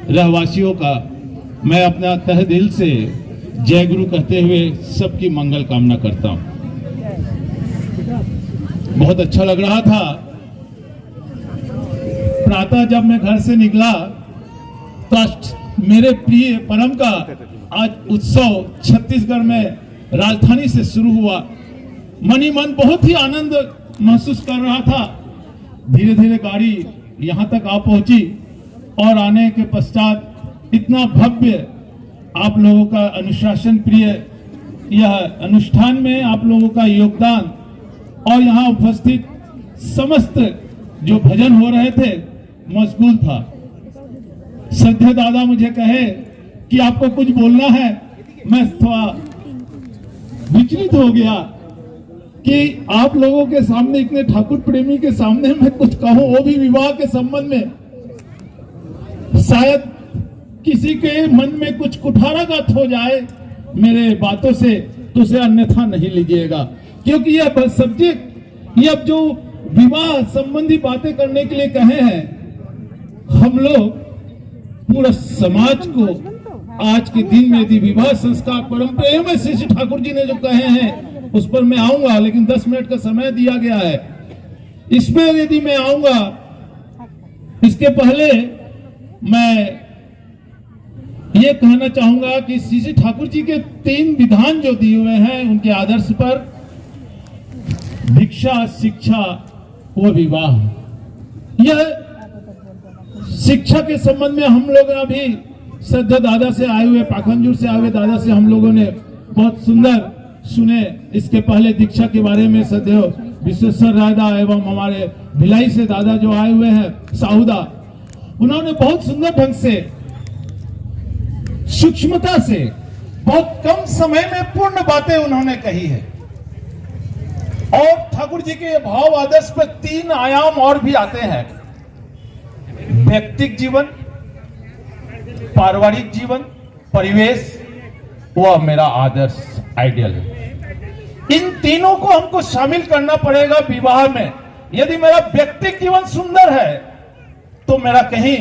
रहवासियों का मैं अपना तहे दिल से जय गुरु कहते हुए सबकी मंगल कामना करता हूं। बहुत अच्छा लग रहा था। प्रातः जब मैं घर से निकला तो मेरे प्रिय परम का आज उत्सव छत्तीसगढ़ में राजधानी से शुरू हुआ। मन ही मन बहुत ही आनंद महसूस कर रहा था। धीरे धीरे गाड़ी यहां तक आ पहुंची और आने के पश्चात इतना भव्य आप लोगों का अनुशासन प्रिय यह अनुष्ठान में आप लोगों का योगदान और यहाँ उपस्थित समस्त जो भजन हो रहे थे मशगूल था। श्रद्धेय दादा मुझे कहे कि आपको कुछ बोलना है। मैं थोड़ा विचलित हो गया कि आप लोगों के सामने, इतने ठाकुर प्रेमी के सामने मैं कुछ कहूं, वो भी विवाह के संबंध में। शायद किसी के मन में कुछ कुठाराघात हो जाए मेरे बातों से, तो उसे अन्यथा नहीं लीजिएगा, क्योंकि यह सब्जेक्ट, ये अब जो विवाह संबंधी बातें करने के लिए कहे हैं, हम लोग पूरा समाज को आज के दिन में यदि विवाह संस्कार परंपरा में श्री ठाकुर जी ने जो कहे हैं उस पर मैं आऊंगा, लेकिन 10 मिनट का समय दिया गया है। इसमें यदि मैं आऊंगा, इसके पहले मैं ये कहना चाहूंगा कि श्री ठाकुर जी के 3 विधान जो दिए हुए हैं उनके आदर्श पर, भिक्षा, शिक्षा व विवाह। यह शिक्षा के संबंध में हम लोग अभी श्रद्धेय दादा से आए हुए, पाखंजूर से आए हुए दादा से हम लोगों ने बहुत सुंदर सुने। इसके पहले दीक्षा के बारे में श्रद्धेय विश्वेश्वर रायदा एवं हमारे भिलाई से दादा जो आए हुए हैं साहुदा, उन्होंने बहुत सुंदर ढंग से, सूक्ष्मता से, बहुत कम समय में पूर्ण बातें उन्होंने कही है। और ठाकुर जी के भाव आदर्श पर 3 आयाम और भी आते हैं: व्यक्तिगत जीवन, पारिवारिक जीवन, परिवेश, वह मेरा आदर्श आइडियल है। इन तीनों को हमको शामिल करना पड़ेगा विवाह में। यदि मेरा व्यक्तिगत जीवन सुंदर है तो मेरा कहीं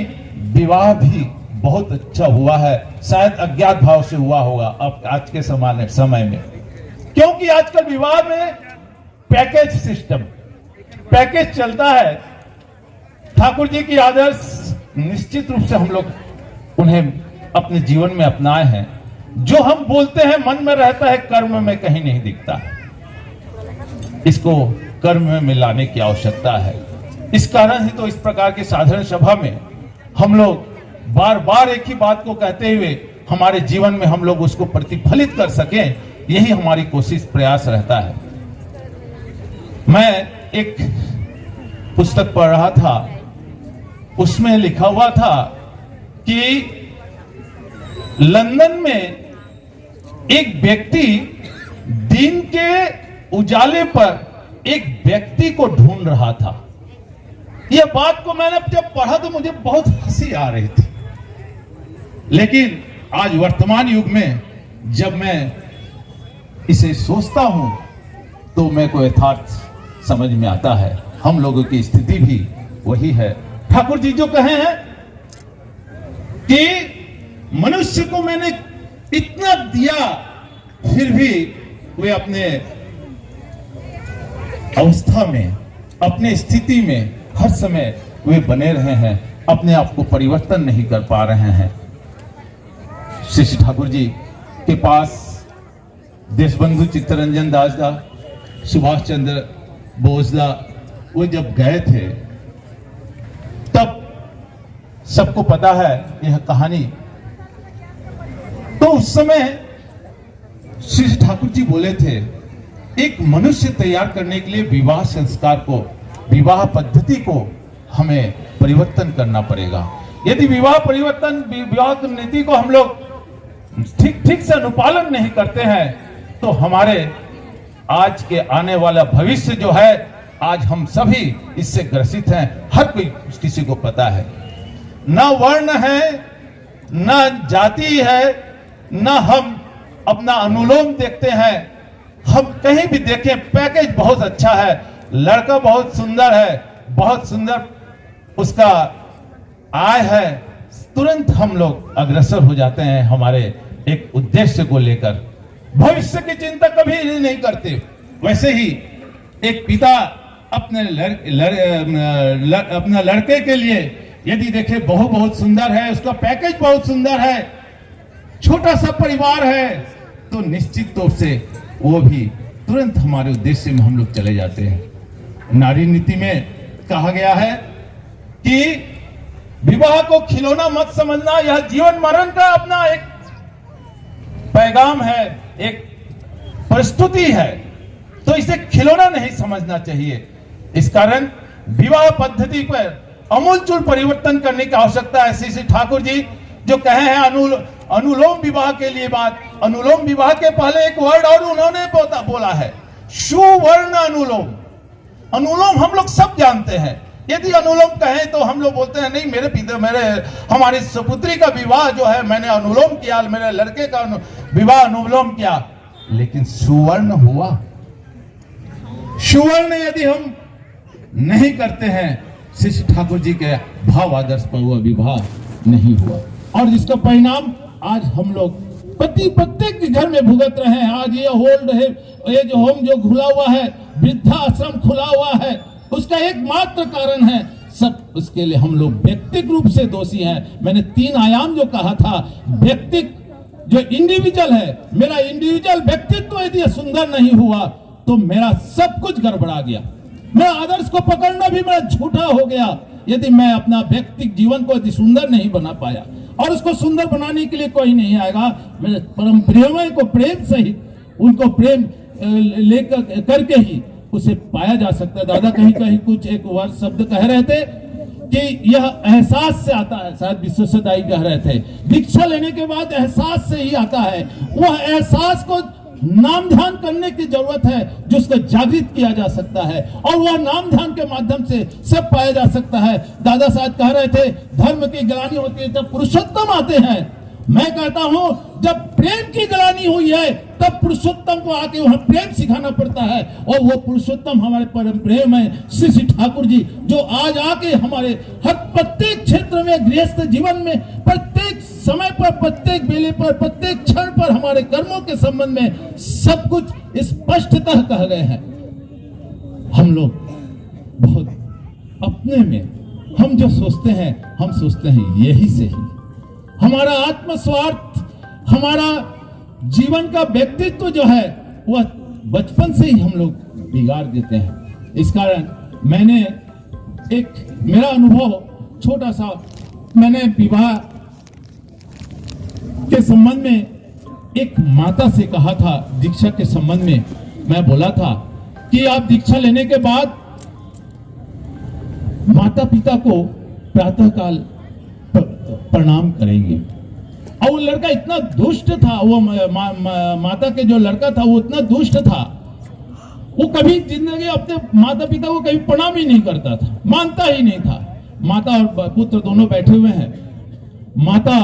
विवाह भी बहुत अच्छा हुआ है, शायद अज्ञात भाव से हुआ होगा अब आज के समय में, क्योंकि आजकल विवाह में पैकेज सिस्टम, पैकेज चलता है। ठाकुर जी की आदर्श निश्चित रूप से हम लोग उन्हें अपने जीवन में अपनाए हैं। जो हम बोलते हैं मन में रहता है, कर्म में कहीं नहीं दिखता है। इसको कर्म में मिलाने की आवश्यकता है। इस कारण ही तो इस प्रकार की साधारण सभा में हम लोग बार बार एक ही बात को कहते हुए हमारे जीवन में हम लोग उसको प्रतिफलित कर सकें, यही हमारी कोशिश प्रयास रहता है। मैं एक पुस्तक पढ़ रहा था, उसमें लिखा हुआ था कि लंदन में एक व्यक्ति दिन के उजाले पर एक व्यक्ति को ढूंढ रहा था। यह बात को मैंने जब पढ़ा तो मुझे बहुत हंसी आ रही थी, लेकिन आज वर्तमान युग में जब मैं इसे सोचता हूं तो मेरे को यथार्थ समझ में आता है। हम लोगों की स्थिति भी वही है। ठाकुर जी जो कहे हैं कि मनुष्य को मैंने इतना दिया, फिर भी वे अपने अवस्था में, अपने स्थिति में हर समय वे बने रहे हैं, अपने आप को परिवर्तन नहीं कर पा रहे हैं। श्री ठाकुर जी के पास देशबंधु चित्तरंजन दास दा, सुभाष चंद्र बोस दा, वो जब गए थे तब सबको पता है यह कहानी। तो उस समय श्री ठाकुर जी बोले थे, एक मनुष्य तैयार करने के लिए विवाह संस्कार को, विवाह पद्धति को हमें परिवर्तन करना पड़ेगा। यदि विवाह परिवर्तन, विवाह की नीति को हम लोग ठीक से अनुपालन नहीं करते हैं तो हमारे आज के आने वाला भविष्य जो है, आज हम सभी इससे ग्रसित हैं। हर कोई किसी को पता है, ना वर्ण है, ना जाति है, ना हम अपना अनुलोम देखते हैं। हम कहीं भी देखें पैकेज बहुत अच्छा है, लड़का बहुत सुंदर है, बहुत सुंदर उसका आय है, तुरंत हम लोग अग्रसर हो जाते हैं हमारे एक उद्देश्य को लेकर, भविष्य की चिंता कभी नहीं करते। वैसे ही एक पिता अपने अपना लड़के के लिए यदि देखे बहू बहुत सुंदर है, उसका पैकेज बहुत सुंदर है, छोटा सा परिवार है, तो निश्चित तौर से वो भी तुरंत हमारे उद्देश्य में हम लोग चले जाते हैं। नारी नीति में कहा गया है कि विवाह को खिलौना मत समझना, यह जीवन मरण का अपना एक पैगाम है, एक प्रस्तुति है, तो इसे खिलौना नहीं समझना चाहिए। इस कारण विवाह पद्धति पर अमूलचूल परिवर्तन करने की आवश्यकता है। श्री ठाकुर जी जो कहे हैं अनुलोम विवाह के लिए बात, अनुलोम विवाह के पहले एक वर्ड और उन्होंने बोला है, सुवर्ण अनुलोम। अनुलोम हम लोग सब जानते हैं, यदि अनुलोम कहें तो हम लोग बोलते हैं नहीं मेरे हमारी सुपुत्री का विवाह जो है मैंने अनुलोम किया, मेरे लड़के का विवाह अनुलोम किया, लेकिन सुवर्ण हुआ? सुवर्ण यदि हम नहीं करते हैं, श्री ठाकुर जी के भाव आदर्श पर हुआ विवाह नहीं हुआ, और जिसका परिणाम आज हम लोग प्रत्येक के घर में भुगत रहे हैं। आज ये ओल्ड है, ये जो होम जो खुला हुआ है, वृद्धाश्रम खुला हुआ है, उसका एकमात्र कारण है सब, उसके लिए हम लोग व्यक्तिगत रूप से दोषी हैं। मैंने 3 आयाम जो कहा था, व्यक्तिगत जो इंडिविजुअल है, मेरा इंडिविजुअल व्यक्तित्व यदि सुंदर नहीं हुआ तो मेरा सब कुछ गड़बड़ा गया, मेरा आदर्श को पकड़ना भी मेरा झूठा हो गया यदि मैं अपना व्यक्तिगत जीवन को यदि सुंदर नहीं बना पाया। और उसको सुंदर बनाने के लिए कोई नहीं आएगा, मेरे परम प्रियमय को प्रेम सहित उनको प्रेम लेकर करके ही उसे पाया जा सकता है। दादा कहीं कहीं कुछ एक वर्ड शब्द कह रहे थे कि यह एहसास से आता है, शायद विश्वसदाई कह रहे थे, दीक्षा लेने के बाद एहसास से ही आता है। वह एहसास को नाम ध्यान करने की जरूरत है, जिसको जागृत किया जा सकता है, और वह नाम ध्यान के माध्यम से सब पाया जा सकता है। दादा साहब कह रहे थे धर्म की ग्लानि होती है जब पुरुषोत्तम आते हैं। मैं कहता हूं जब प्रेम की ग्लानि हुई है तब पुरुषोत्तम को आके वहां प्रेम सिखाना पड़ता है, और वो पुरुषोत्तम हमारे परम प्रेम है श्री ठाकुर जी, जो आज आके हमारे हर प्रत्येक क्षेत्र में, गृहस्थ जीवन में, प्रत्येक समय पर, प्रत्येक बेले पर, प्रत्येक क्षण पर हमारे कर्मों के संबंध में सब कुछ स्पष्टतः कह गए हैं। हम लोग बहुत अपने में हम जो सोचते हैं, हम सोचते हैं यही सही, हमारा आत्मस्वार्थ, हमारा जीवन का व्यक्तित्व जो है वह बचपन से ही हम लोग बिगाड़ देते हैं। इस कारण मैंने एक मेरा अनुभव छोटा सा, मैंने विवाह के संबंध में एक माता से कहा था, दीक्षा के संबंध में मैं बोला था कि आप दीक्षा लेने के बाद माता पिता को प्रातःकाल प्रणाम करेंगे। और वो लड़का इतना दुष्ट था, वो माता के जो लड़का था वो इतना दुष्ट था, वो कभी जिंदगी अपने माता पिता को कभी प्रणाम ही नहीं करता था, मानता ही नहीं था। माता और पुत्र दोनों बैठे हुए हैं, माता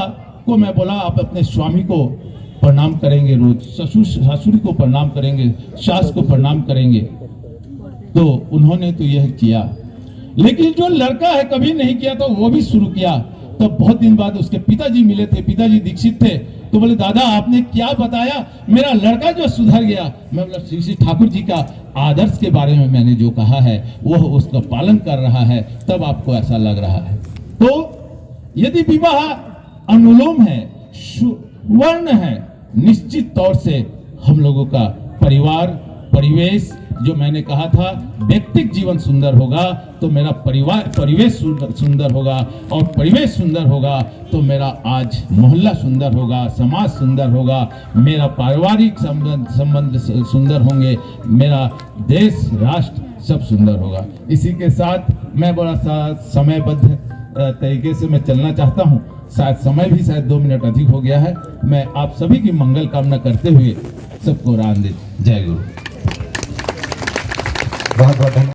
को मैं बोला आप अपने स्वामी को प्रणाम करेंगे, रोज ससुर को प्रणाम करेंगे, सास को प्रणाम करेंगे। तो उन्होंने तो यह किया, लेकिन जो लड़का है कभी नहीं किया, तो वो भी शुरू किया। तो बहुत दिन बाद उसके पिताजी मिले थे, पिताजी दीक्षित थे, तो बोले दादा आपने क्या बताया, मेरा लड़का जो सुधर गया। मैं बोला श्री ठाकुर जी का आदर्श के बारे में मैंने जो कहा है वह उसका पालन कर रहा है, तब आपको ऐसा लग रहा है। तो यदि विवाह अनुलोम है, वर्ण है, निश्चित तौर से हम लोगों का परिवार परिवेश, जो मैंने कहा था व्यक्तिगत जीवन सुंदर होगा तो मेरा परिवेश सुंदर होगा, और परिवेश सुंदर होगा तो मेरा आज मोहल्ला सुंदर होगा, समाज सुंदर होगा, मेरा पारिवारिक संबंध सुंदर होंगे, मेरा देश राष्ट्र सब सुंदर होगा। इसी के साथ मैं बड़ा सा समयबद्ध तरीके से मैं चलना चाहता हूँ, शायद समय भी शायद 2 मिनट अधिक हो गया है। मैं आप सभी की मंगल कामना करते हुए सबको राम दे। जय गुरु। बहुत बहुत धन्यवाद।